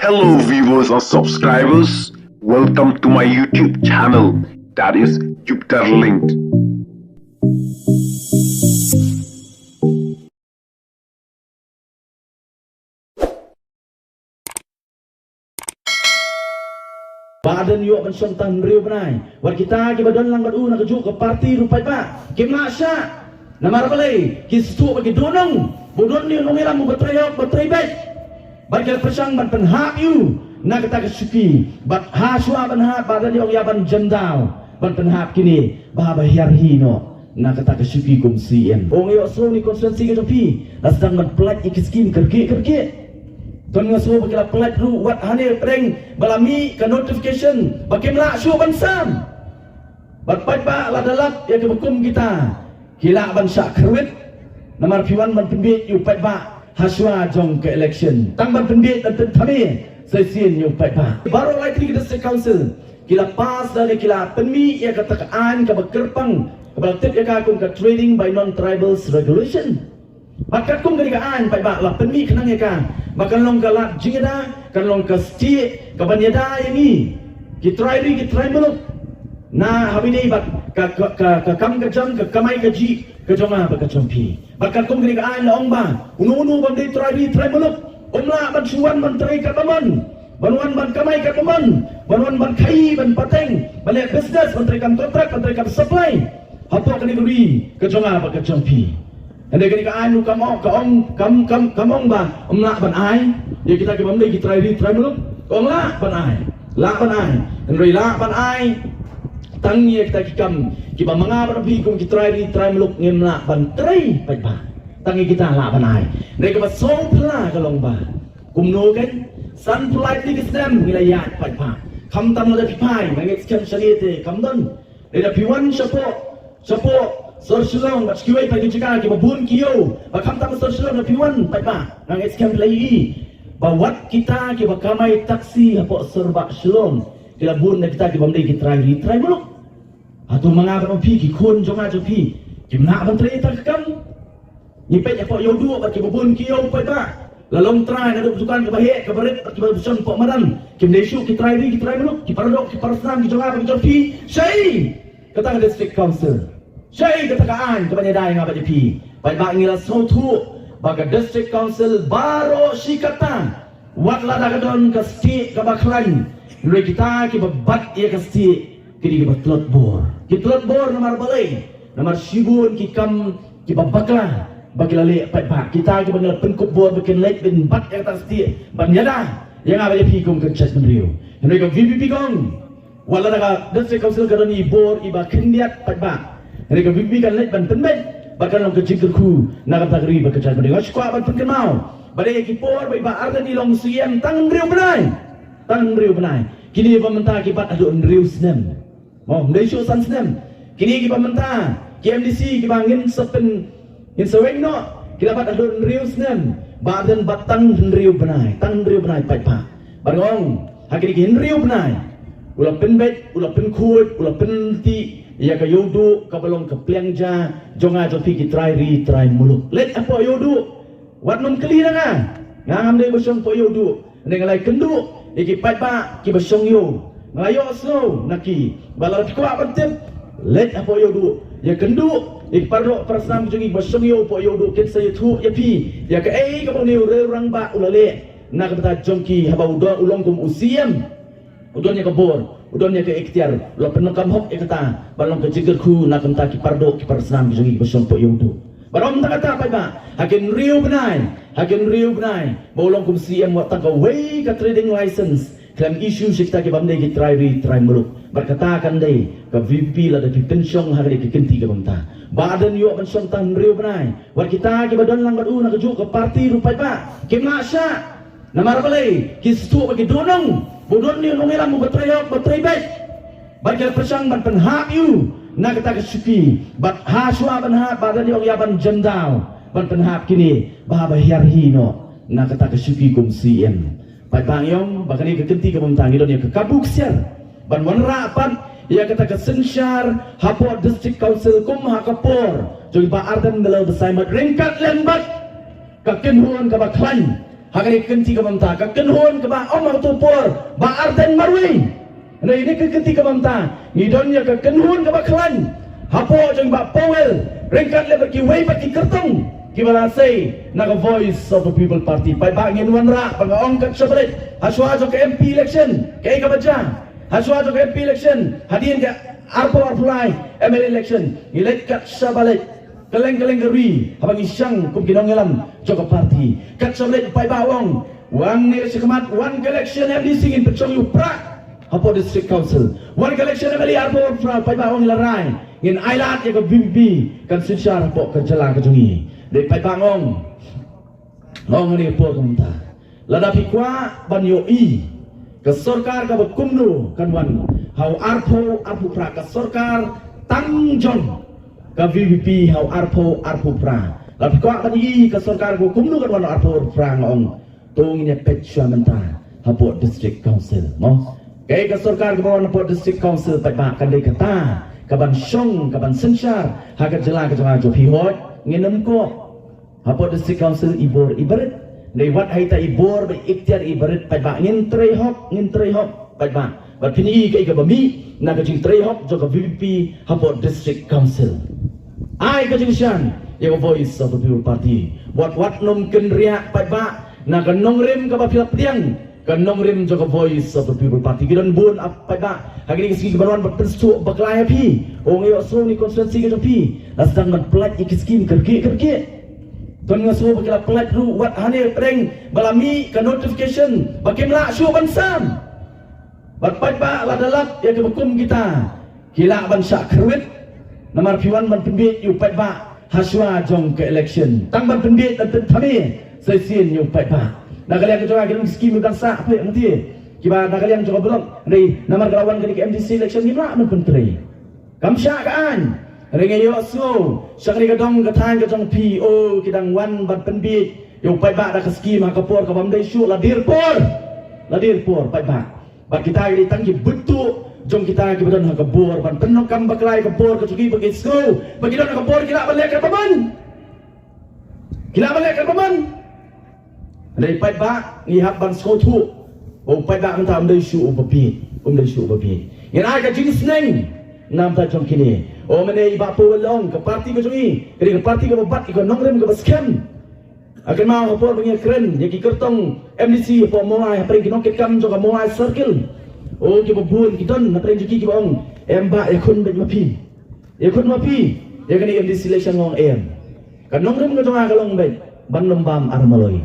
Hello viewers or subscribers, welcome to my YouTube channel, that is Jupiter Linked. Badan yuk mensyong tan riu benai. Wat kita ki badan lang badu nak kejuk ke parti rupai pak. Ki masya. Namar balai ki situ bagi donong. Bodon ni nong ilang betrayok betray bagi persang ban penhap you nak kata kesuki bat haswa ban hap badan yong yaban jendau ban penhap kini bahaba hino nak kata kesuki kum CM. Ong yo so ni konsensi ke topi. Lasang ban plat ikiskin kerke. Tuan ngasuh bagi pelat ru wat hane pering balami ke notification bagi melak syuh bansam. Bat ba la dalap ya ke hukum kita. Kila ban syak kerwit. Namar piwan ban pembit yu pat ba haswa jong ke election. Tang ban pembit dan tentami sesin yu pat ba. Baru likely ke district council. Kila pas dari kila penmi ya ke tekaan ke bekerpang kepala tip ya ke akung ke trading by non-tribals regulation. Bakat kum gerikaan pat ba lah penmi kenang ya ka. Bahkan long kalat jingda kan long ka sti ka banyada ini kitrai meluk na habini bak ka kam ka jam ka kamai ka ji ka jonga ba ka chompi bahkan kum geri ka long ba unu bandai trai meluk umla ban suwan ban trai ka baman banuan ban kamai ka baman banuan ban kai ban pateng balik business ban trai kam kontrak ban trai kam supply hapo ka ni guri ka jonga ba ka chompi. Anda kini kaan lu kamong ba umla ban ai ya kita ke bamdai kita try meluk umla ban ai la ban ai andrei la ban ai tang ye kita kikam kiba manga ban bi kum kita try meluk ngemla ban trai pai ba tang ye kita la ban ai rei ka song pla ka long ba kum no kan san politely kisdam nilayat pai ba kam tam la pi pai ngai skam shariate kam don rei da piwan support Sorsulong kat sekiwai pagi cakap kita bun kiyo bakam tak sorsulong na piwan pai ba nang skam lagi bawat kita kita kamai taksi apa serba selong kita bun na kita bamdai kita try muluk atau mangap pi ki kun jonga jo pi kimna ban trai tak kam ni pe apa yo du ba kita bun kiyo pai ba lalong try na dukan ke bahe ke barit kita buson pok madan kim desu kita try muluk kita parodok kita parasam kita jonga ba kita pi sai kata district council Syai katakaan kepada dai ngapa jepi. Baik bak ngila sotu baga district council baro si kata. Wat la dagadon ke sti ke baklan. Lui kita ki babat ia ke sti kini ki batlot bor. Ki tlot bor namar balai. Namar sibun ki kam ki babakla. Bagi lali baik kita ki bangla pengkup bor bikin late bin bat yang tak sti. Ban yada yang ngapa jepi kum ke chat menriu. Henry ko VPP gong. Wala daga district council kadani bor iba kendiat baik. Mereka bimbingan lek ban penmet bahkan long kecil ku nak takri bekerja mereka squad ban penkenau badai kipor bai ba arda di long siem tang riu benai kini pemerintah kibat adu riu snem mau Malaysia san snem kini kibat pemerintah KMDC kibangin sepen in seweng no kibat adu riu snem badan batang riu benai tang riu benai pai pa barong hakini kin riu benai ulah penbet ulah penkut ulah penti ya ka yodu ka balong ka plengja jonga jo pi ki try muluk let apa yodu wat nom keli na ngam dei bosong po yodu ndeng lai kendu iki pai ba ki bosong yo ngayo slow naki balal ko abatem let apa yodu ya kendu ik parlo prasam jongi bosong yo po yodu ken sa yotu ya pi ya ka ka bong ni rang ba ulale na ka bata jongki habau do ulong kum usiem udonnya ke bor udonnya ke ikhtiar lo penukam hok ikata balong ke jiger ku nak entah ki pardo ki parsenam ki jogi bosong po yudu barom tak kata apa ba hakin riu benai bolong kum CM wat tak away ka trading license klaim issue sikta ki bamdai ki try muluk berkatakan dai ke VP la da ki pensiong hari ki kenti ke bamta badan yo pensiong tan riu benai war kita ki badan lang badu nak kejuk ke parti rupai ba ki masya namar balai ki situ bagi donong bodon ni nong ilang betray bagi persang ban penhap you nak kata kesuki bat haswa ban hap badan yong yaban jendau ban penhap kini bahaba hino nak kata kesuki kum CM pai bang yong bakani ke kenti ke bentang idon ya ke kabuk siar ban wanra pan ia kata ke sensyar hapo district council kum hakapor jogi ba ardan belau besaimat ringkat lembat ka kenhuan ka baklan Hagani kenti kamamta ka kenhon ka ba om tupor ba arten marwi. Nah ini ke kenti kamamta ngidonnya ka kenhon ka ba klan. Hapo jeng ba powel ringkat le bagi wei bagi kertong. Kibala say naga voice of the people party pai ba ngin wanra pangaong kat sabret haswa jo ke MP election kay ka baja haswa jo ke MP election hadin ka arpo apply ML election elect kat sabalet keleng-keleng geri habang isang kum ginongelam joko party kat sablet pai bawang wang ni sekemat one election MD singin pecong upra hapo district council one election MD arpo pai bawang larai ngin ailat ya ke BB kan sinsar hapo kerjala kejungi de pai bangong ngong ni po kumta ladapi kwa banyo i ke sarkar ka kumnu kan wan hau arpo pra ka sarkar tangjong ka VVP hau arpo pra ladapi kwa banyi ke sarkar ka kumnu kan wan arpo pra ngong tungnya petcha menta hapo district council mo kay ka sarkar ka wan hapo district council pai ba kan de kata kaban syong kaban sensar hakat jela ka jama jo pihot nginem ko hapo district council ibor ibarat nei wat haita ibor be ikhtiar ibarat pai ba ngin trei hop pai ba bat pini kai ka bami na ka jing trei hop jo ka VP hapo district council ai ka jing shan ya voice of the people party wat nom ken ria pai ba na ka nongrim ka ba pilap tiang ka nongrim jo ka voice of the people party gidan bun ap pai ba hagini kiski baron bertentu baklai pi ong yo so ni konstitusi ka pi nasang man plat ikiskim kerke tuan ngasu bakal pelat ru wat hane pering balami ke notification bakimla syu bansam bat ba la dalap ya ke hukum kita kila bansa kerwit nomor piwan ban pembit yu pat ba haswa jong ke election tang ban pembit dan thami sesin yu pat ba nak kalian ke joga ke skim bangsa apa yang nanti kiba nak kalian coba belum dari nomor kawan ke MDC election gimana men penteri kamsya kan Ringi yo so, syakri kadong katang katong PO kidang wan ban penbit, yung pai ba da kaskim hakapor kabam day syu ladir por pai ba. Ba kita ini tanggi betu, jong kita ki badan hakapor ban penok kam baklai kapor kacuki bagi so, bagi don hakapor kila balik ka paman. Kila balik ka paman. Dari pai ba ngihap ban so tu, o pai ba menta day syu ubapit, day syu ubapit. Yan ay ka jenis neng. Nam ta jong kini o mene iba po long ke parti ko jongi ke parti ko bat ko nongrem ko baskem akan mau ko por keren ya ki kertong MDC po moai pre ki nongket kam jo ka moai circle o ki bubun ki don na pre ki bong emba e kun be mapi ya kan MDC election ngong em kan nongrem ko jonga ka long be ban lombam armaloi